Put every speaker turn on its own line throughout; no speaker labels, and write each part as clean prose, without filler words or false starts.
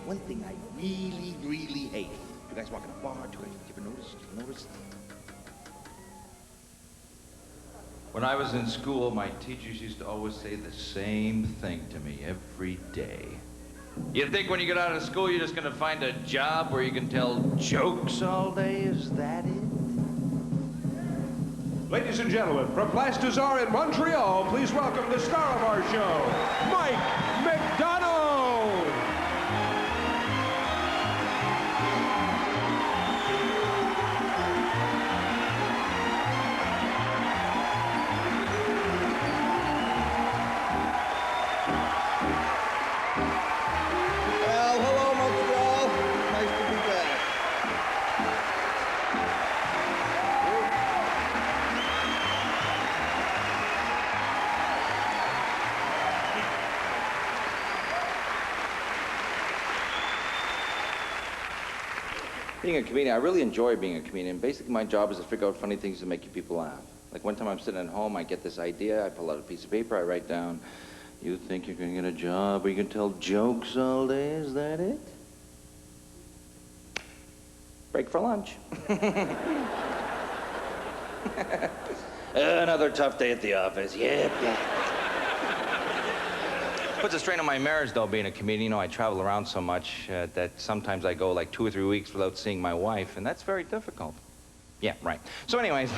one thing I really, really hate. You guys walk in a bar, you ever notice?
When I was in school, my teachers used to always say the same thing to me every day. You think when you get out of school, you're just gonna find a job where you can tell jokes all day? Is that it?
Ladies and gentlemen, from Place des Arts in Montreal, please welcome the star of our show, Mike McDonald!
Well, hello, Montreal. Nice to be back.
Being a comedian, I really enjoy being a comedian. Basically, my job is to figure out funny things to make people laugh. Like one time I'm sitting at home, I get this idea, I pull out a piece of paper, I write down, you think you're gonna get a job where you can tell jokes all day? Is that it? Break for lunch. Another tough day at the office. Yep. Puts a strain on my marriage, though, being a comedian. You know, I travel around so much that sometimes I go like 2 or 3 weeks without seeing my wife, and that's very difficult. Yeah, right. So anyways,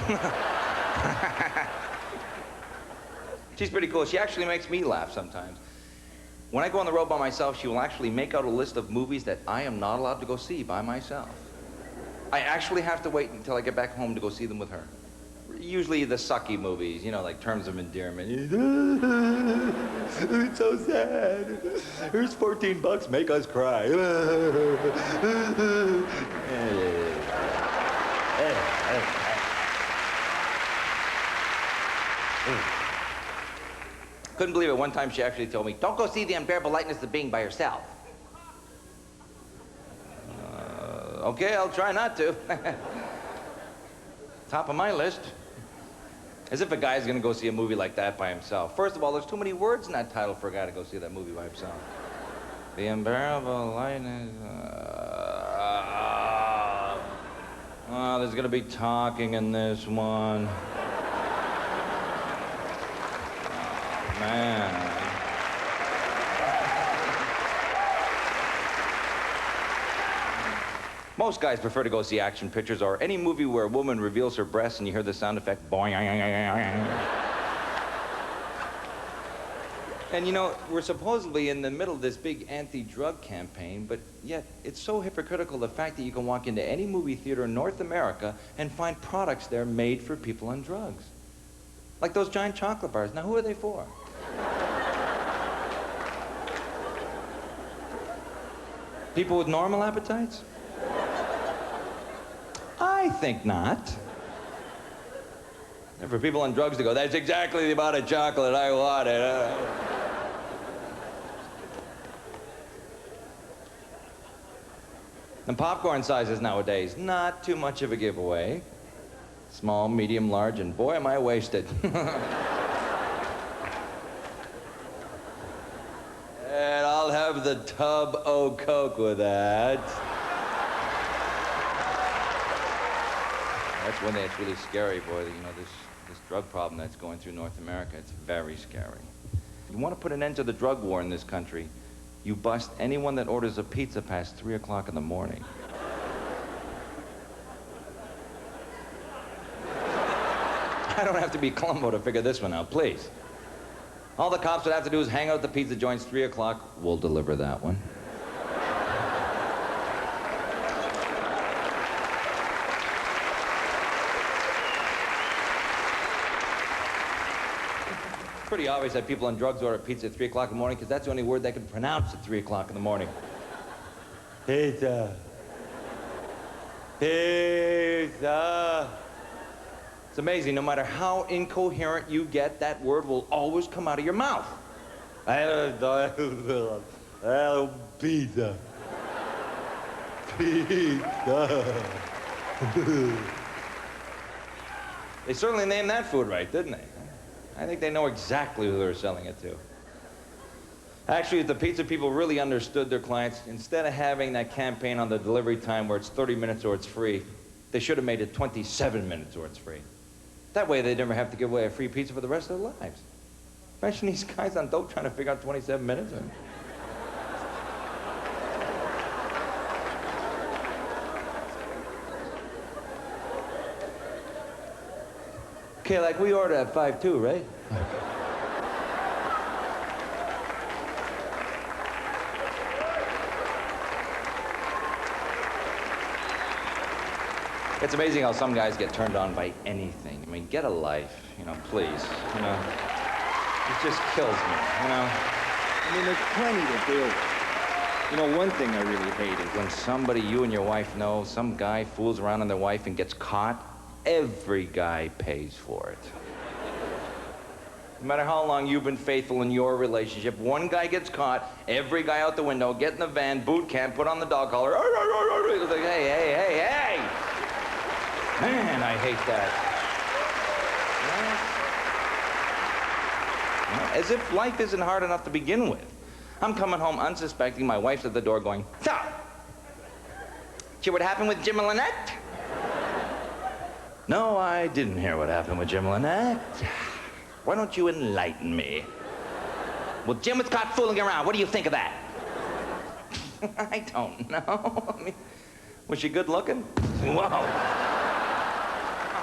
she's pretty cool. She actually makes me laugh sometimes. When I go on the road by myself, she will actually make out a list of movies that I am not allowed to go see by myself. I actually have to wait until I get back home to go see them with her. Usually the sucky movies, you know, like Terms of Endearment. It's so sad. Here's $14, make us cry. Couldn't believe it. One time she actually told me, don't go see The Unbearable Lightness of Being by yourself. Okay, I'll try not to. Top of my list. As if a guy's gonna go see a movie like that by himself. First of all, there's too many words in that title for a guy to go see that movie by himself. The Unbearable Lightness. Oh, there's gonna be talking in this one. Oh, man. Most guys prefer to go see action pictures or any movie where a woman reveals her breasts and you hear the sound effect, boing. And you know, we're supposedly in the middle of this big anti-drug campaign, but yet it's so hypocritical, the fact that you can walk into any movie theater in North America and find products there made for people on drugs. Like those giant chocolate bars. Now, who are they for? People with normal appetites? I think not. And for people on drugs to go, that's exactly the amount of chocolate I wanted. And popcorn sizes nowadays, not too much of a giveaway. Small, medium, large, and boy, am I wasted. And I'll have the tub o' Coke with that. That's one thing that's really scary, boy. You know, this drug problem that's going through North America, it's very scary. You want to put an end to the drug war in this country, you bust anyone that orders a pizza past 3 o'clock in the morning. I don't have to be Columbo to figure this one out, please. All the cops would have to do is hang out at the pizza joints 3 o'clock. We'll deliver that one. Pretty obvious that people on drugs order pizza at 3 o'clock in the morning because that's the only word they can pronounce at 3 o'clock in the morning. Pizza. Pizza. It's amazing, no matter how incoherent you get, that word will always come out of your mouth. Pizza. Pizza. They certainly named that food right, didn't they? I think they know exactly who they're selling it to. Actually, if the pizza people really understood their clients, instead of having that campaign on the delivery time where it's 30 minutes or it's free, they should have made it 27 minutes or it's free. That way they'd never have to give away a free pizza for the rest of their lives. Imagine these guys on dope trying to figure out 27 minutes. Okay, like we ordered at 5-2, right? It's amazing how some guys get turned on by anything. I mean, get a life, you know, please, you know. It just kills me, you know.
I mean, there's plenty to do. You know, one thing I really hate is
When somebody you and your wife know, some guy fools around on their wife and gets caught, every guy pays for it. No matter how long you've been faithful in your relationship, one guy gets caught, every guy out the window, get in the van, boot camp, put on the dog collar. It's like, hey, hey, hey, hey! Man, I hate that. Yeah. As if life isn't hard enough to begin with. I'm coming home unsuspecting, my wife's at the door going, so, did you hear what happened with Jim and Lynette? No, I didn't hear what happened with Jim and Lynette. Why don't you enlighten me? Well, Jim was caught fooling around. What do you think of that? I don't know. I mean, was she good looking? Whoa.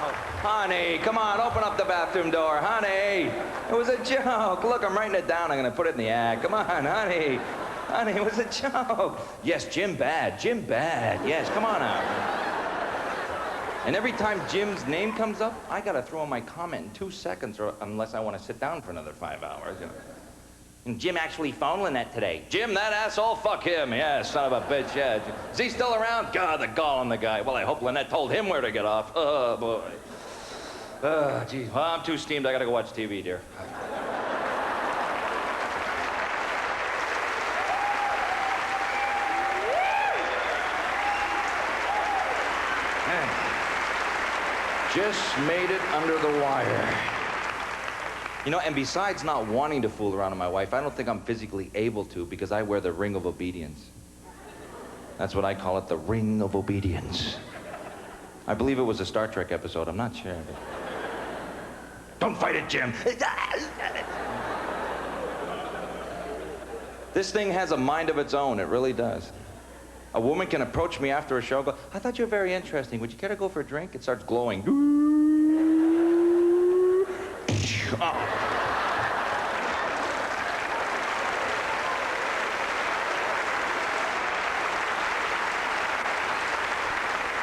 Oh, honey, come on, open up the bathroom door. Honey, it was a joke. Look, I'm writing it down. I'm going to put it in the act. Come on, honey. Honey, it was a joke. Yes, Jim bad. Jim bad. Yes, come on out. And every time Jim's name comes up, I gotta throw in my comment in 2 seconds, or unless I want to sit down for another 5 hours. You know. And Jim actually phoned Lynette today. Jim, that asshole, fuck him. Yeah, son of a bitch, yeah. Is he still around? God, the gall on the guy. Well, I hope Lynette told him where to get off. Oh, boy. Oh, geez. Well, I'm too steamed. I gotta go watch TV, dear. Just made it under the wire. You know, and besides not wanting to fool around with my wife, I don't think I'm physically able to because I wear the ring of obedience. That's what I call it, the ring of obedience. I believe it was a Star Trek episode, I'm not sure. But... Don't fight it, Jim. This thing has a mind of its own, it really does. A woman can approach me after a show and go, I thought you were very interesting. Would you care to go for a drink? It starts glowing. Oh.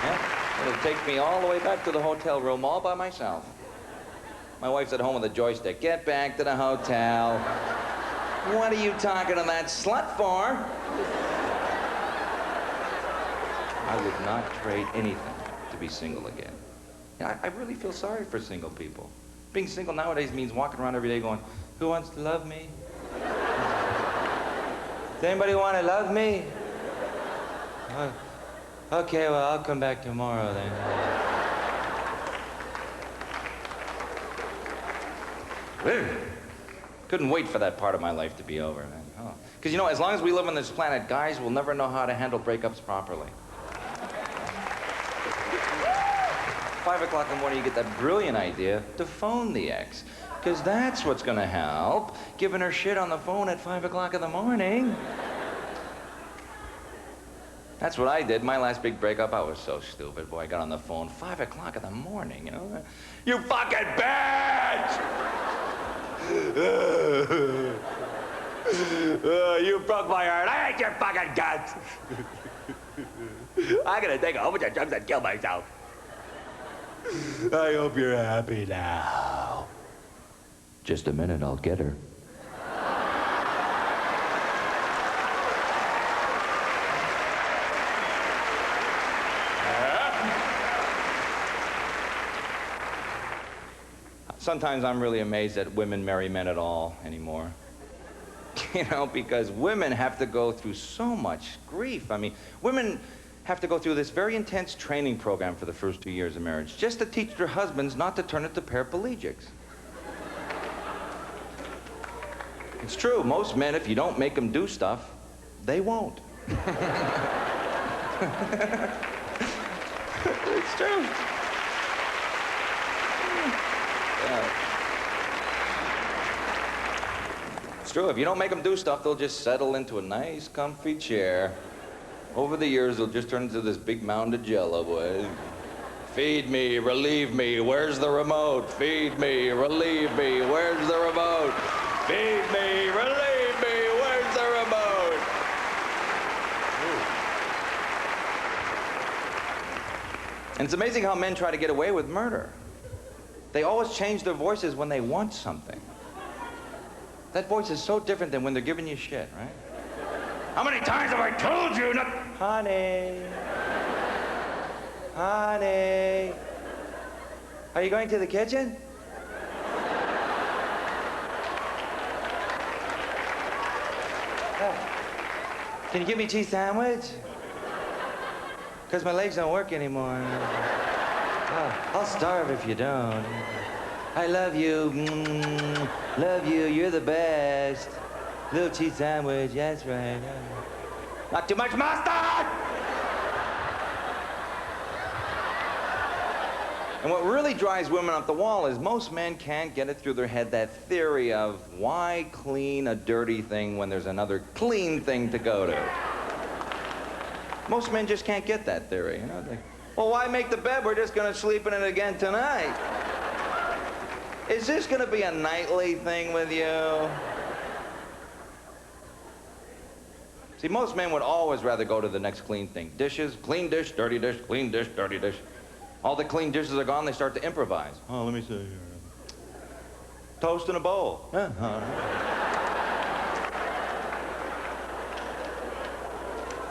Yeah, it'll take me all the way back to the hotel room all by myself. My wife's at home with a joystick. Get back to the hotel. What are you talking to that slut for? I would not trade anything to be single again. Yeah, I really feel sorry for single people. Being single nowadays means walking around every day going, who wants to love me? Does anybody want to love me? Okay, well, I'll come back tomorrow then. Couldn't wait for that part of my life to be over, man. Oh. Because, you know, as long as we live on this planet, guys will never know how to handle breakups properly. 5 o'clock in the morning, you get that brilliant idea to phone the ex. Because that's what's going to help, giving her shit on the phone at 5 o'clock in the morning. That's what I did. My last big breakup, I was so stupid. Boy, I got on the phone 5 o'clock in the morning, you know. You fucking bitch! You broke my heart. I hate your fucking guts. I'm going to take a whole bunch of drugs and kill myself. I hope you're happy now. Just a minute, I'll get her. Sometimes I'm really amazed that women marry men at all anymore. You know, because women have to go through so much grief. I mean, women have to go through this very intense training program for the first 2 years of marriage, just to teach their husbands not to turn into paraplegics. It's true. Most men, if you don't make them do stuff, they won't. It's true. Yeah. It's true. If you don't make them do stuff, they'll just settle into a nice, comfy chair. Over the years, they'll just turn into this big mound of jello, boy. Feed me, relieve me, where's the remote? Feed me, relieve me, where's the remote? Feed me, relieve me, where's the remote? Ooh. And it's amazing how men try to get away with murder. They always change their voices when they want something. That voice is so different than when they're giving you shit, right? How many times have I told you not... Honey. Honey. Are you going to the kitchen? Can you give me a cheese sandwich? Because my legs don't work anymore. Oh, I'll starve if you don't. I love you. Love you. You're the best. Little cheese sandwich. That's right. Not too much mustard! And what really drives women up the wall is most men can't get it through their head, that theory of why clean a dirty thing when there's another clean thing to go to. Most men just can't get that theory, you know? Well, why make the bed? We're just going to sleep in it again tonight. Is this going to be a nightly thing with you? See, most men would always rather go to the next clean thing. Dishes, clean dish, dirty dish, clean dish, dirty dish. All the clean dishes are gone, they start to improvise. Oh, let me see here. Toast in a bowl.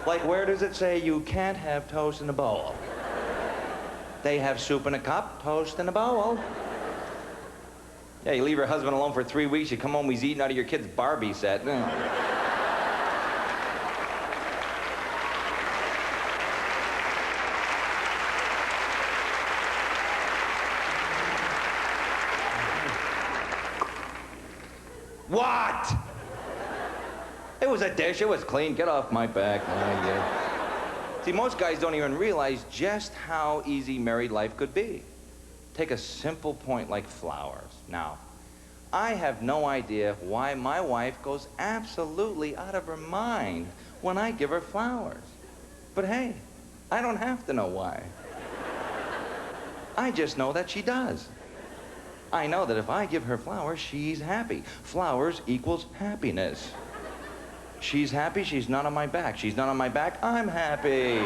Like, where does it say you can't have toast in a bowl? They have soup in a cup, toast in a bowl. Yeah, you leave your husband alone for 3 weeks, you come home, he's eating out of your kid's Barbie set. What? It was a dish, it was clean. Get off my back. Oh, yeah. See, most guys don't even realize just how easy married life could be. Take a simple point like flowers. Now, I have no idea why my wife goes absolutely out of her mind when I give her flowers. But hey, I don't have to know why. I just know that she does. I know that if I give her flowers, she's happy. Flowers equals happiness. She's happy, she's not on my back. She's not on my back, I'm happy.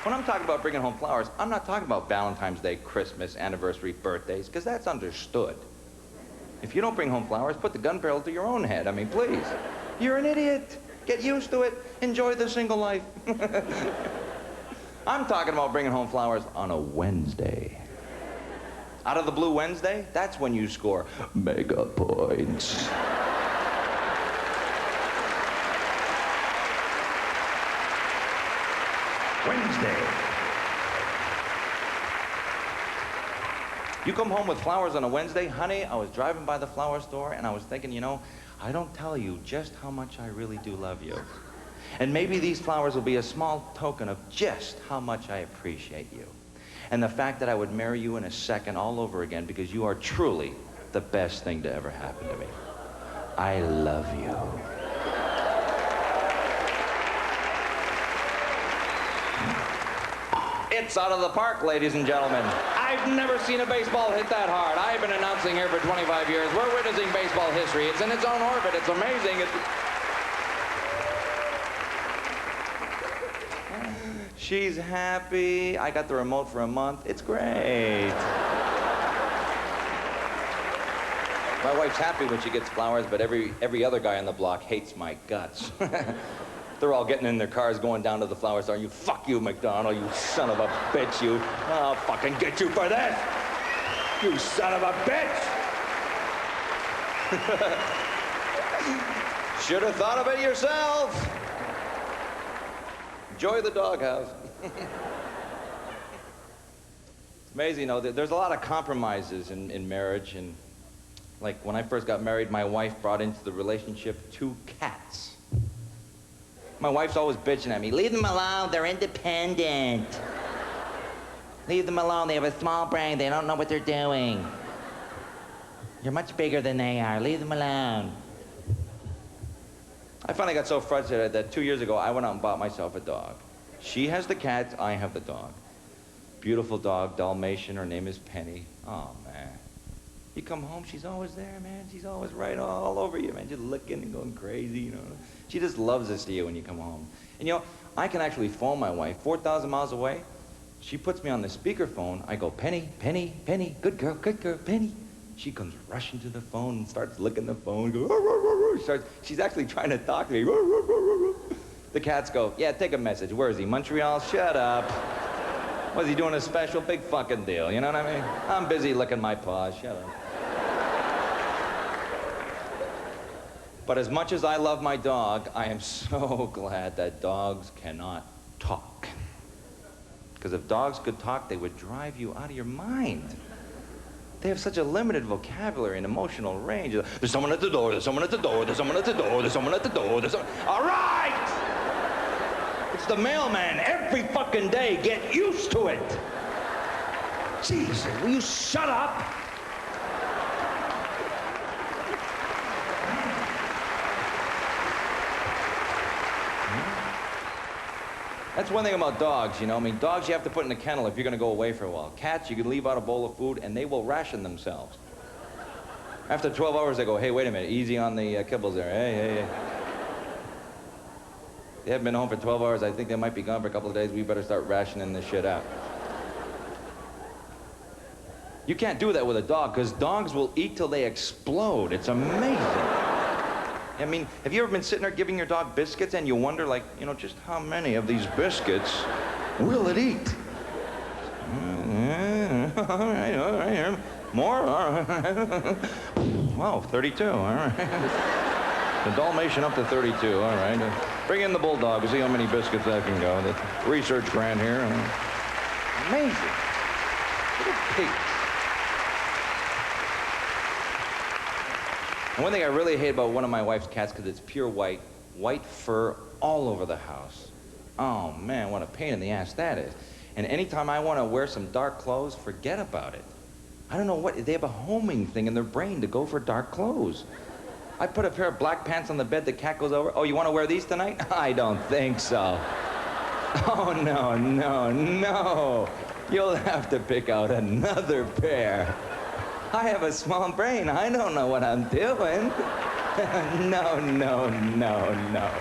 When I'm talking about bringing home flowers, I'm not talking about Valentine's Day, Christmas, anniversary, birthdays, because that's understood. If you don't bring home flowers, put the gun barrel to your own head. I mean, please. You're an idiot. Get used to it. Enjoy the single life. I'm talking about bringing home flowers on a Wednesday. Out of the blue Wednesday, that's when you score mega points. Wednesday. You come home with flowers on a Wednesday, honey, I was driving by the flower store and I was thinking, you know, I don't tell you just how much I really do love you. And maybe these flowers will be a small token of just how much I appreciate you. And the fact that I would marry you in a second all over again because you are truly the best thing to ever happen to me. I love you. It's out of the park, ladies and gentlemen. I've never seen a baseball hit that hard. I've been announcing here for 25 years. We're witnessing baseball history. It's in its own orbit. It's amazing. She's happy. I got the remote for a month. It's great. My wife's happy when she gets flowers, but every other guy on the block hates my guts. They're all getting in their cars, going down to the flower store. You, fuck you, McDonald, you son of a bitch, you. I'll fucking get you for this. You son of a bitch. Should have thought of it yourself. Enjoy the doghouse. It's amazing, you know, there's a lot of compromises in marriage. And like when I first got married, my wife brought into the relationship 2 cats. My wife's always bitching at me. Leave them alone, they're independent. Leave them alone, they have a small brain, they don't know what they're doing. You're much bigger than they are, leave them alone. I finally got so frustrated that 2 years ago, I went out and bought myself a dog. She has the cats, I have the dog. Beautiful dog, Dalmatian, her name is Penny. Oh, man. You come home, she's always there, man. She's always right all over you, man. Just looking and going crazy, you know. She just loves to see you when you come home. And you know, I can actually phone my wife 4,000 miles away. She puts me on the speakerphone. I go, Penny, Penny, Penny, good girl, Penny. She comes rushing to the phone and starts licking the phone. Goes, "Roo, roo, roo, roo." She's actually trying to talk to me. "Roo, roo, roo, roo, roo." The cats go, yeah, take a message. Where is he? Montreal? Shut up. Was he doing a special? Big fucking deal, you know what I mean? I'm busy licking my paws. Shut up. But as much as I love my dog, I am so glad that dogs cannot talk. Because if dogs could talk, they would drive you out of your mind. They have such a limited vocabulary and emotional range. There's someone at the door, there's someone at the door, there's someone at the door, there's someone at the door, there's someone... All right! It's the mailman every fucking day. Get used to it. Jesus, will you shut up? That's one thing about dogs, you know. I mean, dogs you have to put in a kennel if you're going to go away for a while. Cats, you can leave out a bowl of food, and they will ration themselves. After 12 hours, they go, hey, wait a minute, easy on the kibbles there. Hey, hey, hey. They haven't been home for 12 hours. I think they might be gone for a couple of days. We better start rationing this shit out. You can't do that with a dog, because dogs will eat till they explode. It's amazing. I mean, have you ever been sitting there giving your dog biscuits and you wonder, like, you know, just how many of these biscuits will it eat? All right. More? All right. Wow, 32, all right. The Dalmatian up to 32, all right. Bring in the bulldog and see how many biscuits that can go. The research grant here. Amazing. Little pig. And one thing I really hate about one of my wife's cats, because it's pure white fur all over the house. Oh, man, what a pain in the ass that is. And anytime I want to wear some dark clothes, forget about it. I don't know what, they have a homing thing in their brain to go for dark clothes. I put a pair of black pants on the bed, the cat goes over, oh, you want to wear these tonight? I don't think so. Oh, no, no, no. You'll have to pick out another pair. I have a small brain. I don't know what I'm doing. No, no, no, no.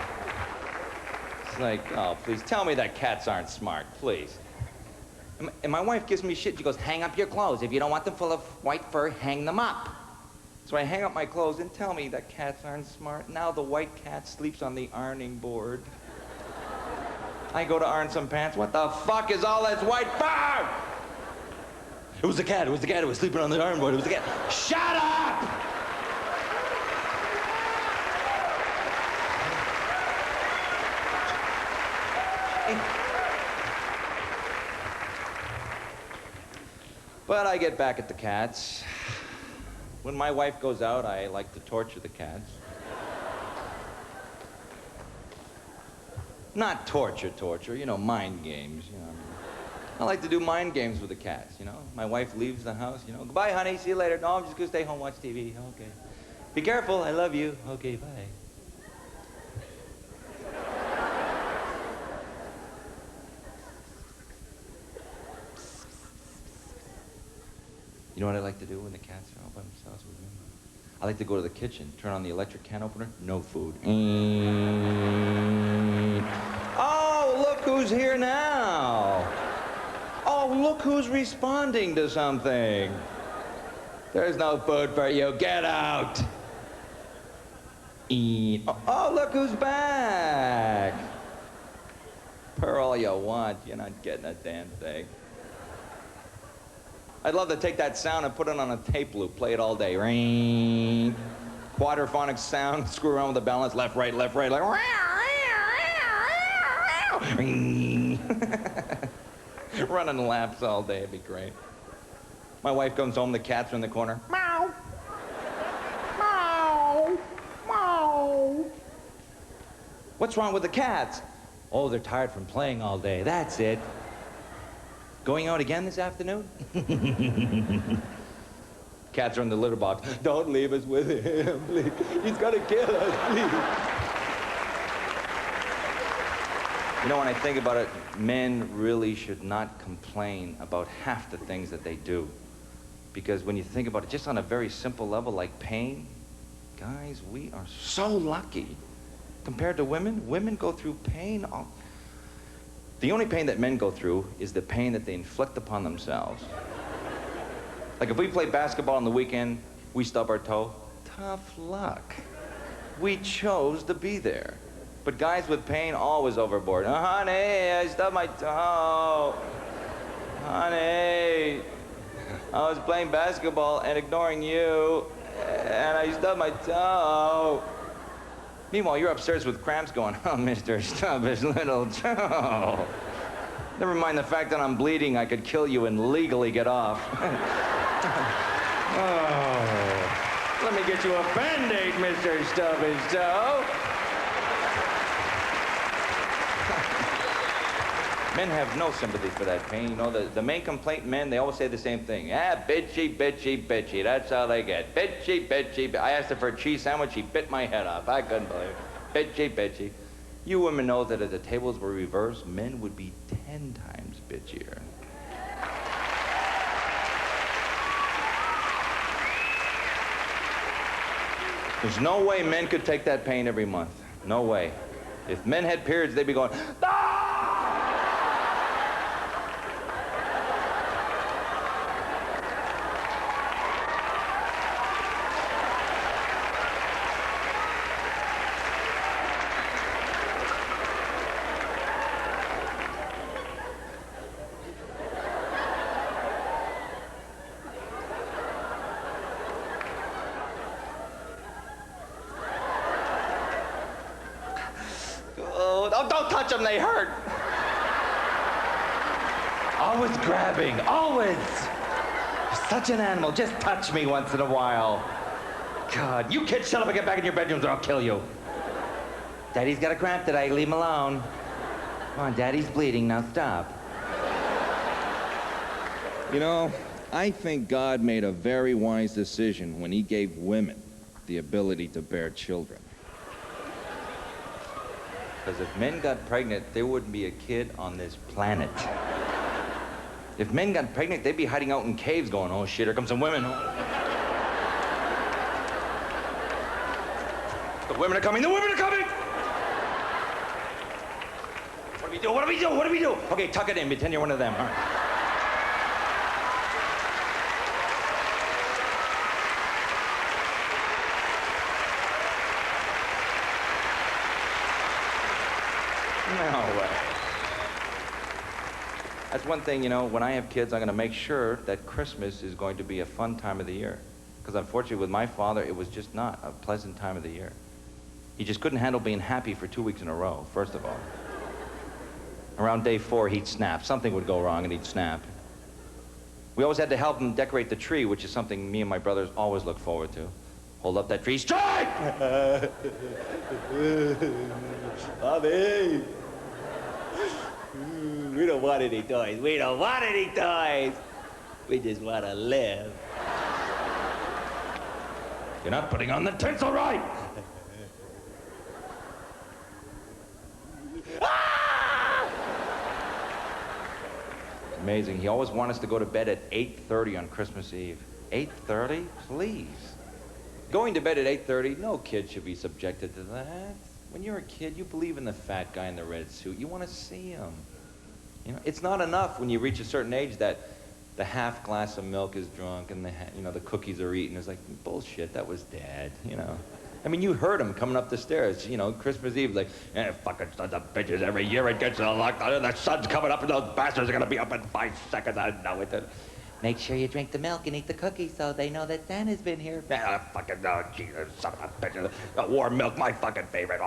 It's like, oh, please tell me that cats aren't smart, please. And my wife gives me shit. She goes, hang up your clothes. If you don't want them full of white fur, hang them up. So I hang up my clothes and tell me that cats aren't smart. Now the white cat sleeps on the ironing board. I go to iron some pants. What the fuck is all this white fur? It was the cat. It was the cat. It was sleeping on the iron board. It was the cat. Shut up! But I get back at the cats. When my wife goes out, I like to torture the cats. Not torture, you know, mind games, you know. I like to do mind games with the cats, you know. My wife leaves the house, you know. Goodbye, honey, see you later. No, I'm just gonna stay home, watch TV. Okay. Be careful, I love you. Okay, bye. You know what I like to do when the cats are all by themselves with me? I like to go to the kitchen, turn on the electric can opener, no food. Oh, look who's here now. Oh, look who's responding to something. There's no food for you, get out. Oh, look who's back. Purr all you want, you're not getting a damn thing. I'd love to take that sound and put it on a tape loop, play it all day. Ring. Quadraphonic sound, screw around with the balance, left, right, like. Running laps all day, it'd be great. My wife comes home, the cats are in the corner. Meow. Meow. Meow. What's wrong with the cats? Oh, they're tired from playing all day. That's it. Going out again this afternoon? Cats are in the litter box. Don't leave us with him, please. He's gonna kill us, please. You know, when I think about it, men really should not complain about half the things that they do. Because when you think about it, just on a very simple level like pain, guys, we are so lucky. Compared to women, women go through pain. The only pain that men go through is the pain that they inflict upon themselves. Like if we play basketball on the weekend, we stub our toe, tough luck. We chose to be there. But guys with pain, always overboard. Oh, honey, I stubbed my toe. Honey, I was playing basketball and ignoring you, and I stubbed my toe. Meanwhile, you're upstairs with cramps going, oh, Mr. Stub his little toe. Never mind the fact that I'm bleeding, I could kill you and legally get off. Oh, let me get you a Band-Aid, Mr. Stub his toe. Men have no sympathy for that pain. You know, the main complaint men, they always say the same thing. Ah, bitchy, bitchy, bitchy. That's all they get. Bitchy, bitchy. I asked her for a cheese sandwich. She bit my head off. I couldn't believe it. Bitchy, bitchy. You women know that if the tables were reversed, men would be 10 times bitchier. There's no way men could take that pain every month. No way. If men had periods, they'd be going, ah! Oh, don't touch them, they hurt. Always grabbing, always. You're such an animal, just touch me once in a while. God, you kids shut up and get back in your bedrooms or I'll kill you. Daddy's got a cramp today, leave him alone. Come on, Daddy's bleeding, now stop.
You know, I think God made a very wise decision when he gave women the ability to bear children.
Because if men got pregnant, there wouldn't be a kid on this planet. If men got pregnant, they'd be hiding out in caves going, oh shit, here comes some women. The women are coming, the women are coming! What do we do, what do we do, what do we do? Okay, tuck it in, pretend you're one of them, all right. No way. That's one thing, you know, when I have kids, I'm going to make sure that Christmas is going to be a fun time of the year. Because unfortunately, with my father, it was just not a pleasant time of the year. He just couldn't handle being happy for 2 weeks in a row, first of all. Around day 4, he'd snap. Something would go wrong, and he'd snap. We always had to help him decorate the tree, which is something me and my brothers always look forward to. Hold up that tree, strike! Bobby! We don't want any toys. We don't want any toys. We just want to live. You're not putting on the tinsel right. Ah! Amazing. He always wanted us to go to bed at 8:30 on Christmas Eve. 8:30? Please. Going to bed at 8:30, no kid should be subjected to that. When you're a kid, you believe in the fat guy in the red suit. You want to see him. You know, it's not enough when you reach a certain age that the half glass of milk is drunk and the cookies are eaten. It's like, bullshit, that was Dad, you know. I mean, you heard him coming up the stairs, you know, Christmas Eve, like, fucking sons of bitches, every year it gets locked. The sun's coming up and those bastards are gonna be up in 5 seconds. I know it. Make sure you drink the milk and eat the cookies so they know that Santa's been here. Fucking, oh, Jesus, son of a bitch. Warm milk, my fucking favorite.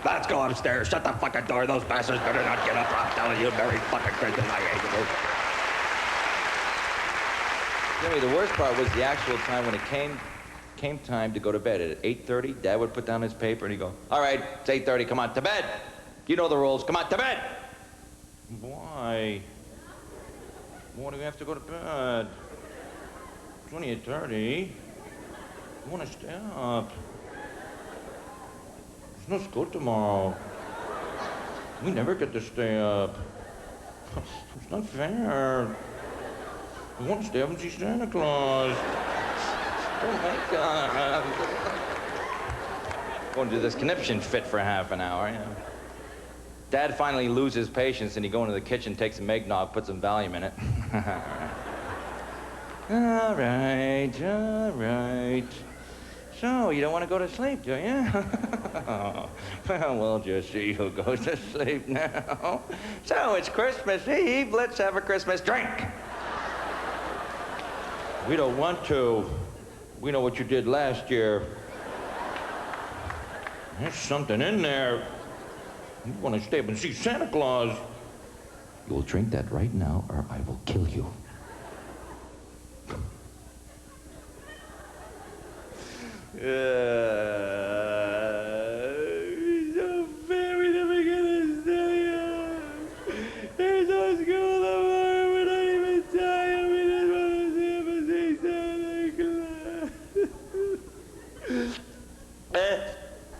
Let's go upstairs. Shut the fucking door. Those bastards better not get up. I'm telling you, Merry fucking Christmas. I hate you. Jimmy, the worst part was the actual time when it came time to go to bed. At 8:30, Dad would put down his paper and he'd go, all right, it's 8:30, come on, to bed. You know the rules, come on, to bed. Why? Why do we have to go to bed? It's only 8:30. I want to stay up. There's no school tomorrow. We never get to stay up. It's not fair. I want to stay up and see Santa Claus. Oh my God. Going to do this conniption fit for half an hour, you know. Dad finally loses patience and he goes into the kitchen, takes some eggnog, puts some Valium in it. All right. So, you don't want to go to sleep, do you? Well, we'll just see who goes to sleep now. So, it's Christmas Eve. Let's have a Christmas drink. We don't want to. We know what you did last year. There's something in there. You want to stay up and see Santa Claus. You will drink that right now, or I will kill you. So fair, we never get to stay up. There's no school tomorrow, we're not even tired. We just want to see him and see Santa Claus.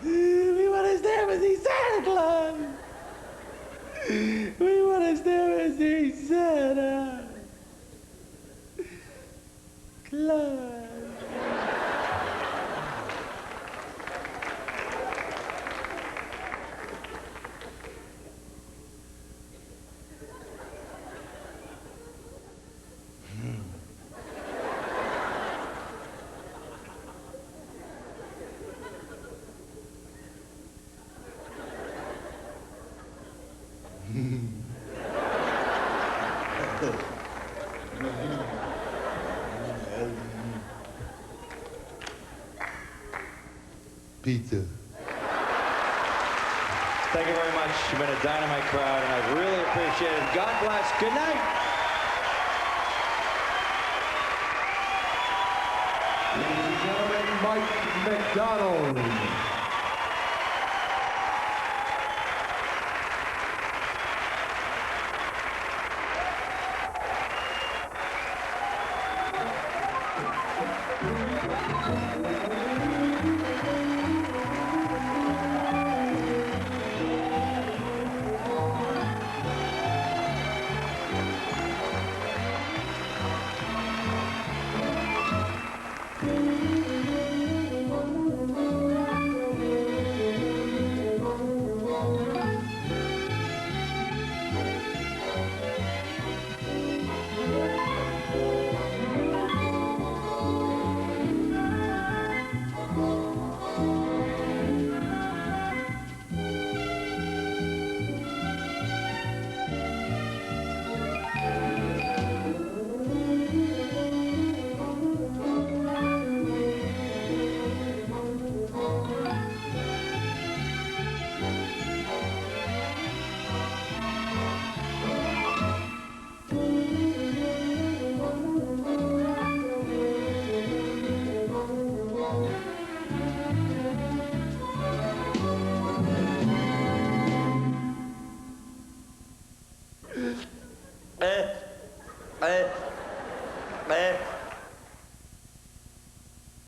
We want to stay up and see Santa Claus. We want to stay up and see Santa Claus.
Pizza.
Thank you very much. You've been a dynamite crowd, and I really appreciate it. God bless. Good night.
Ladies and gentlemen, Mike McDonald.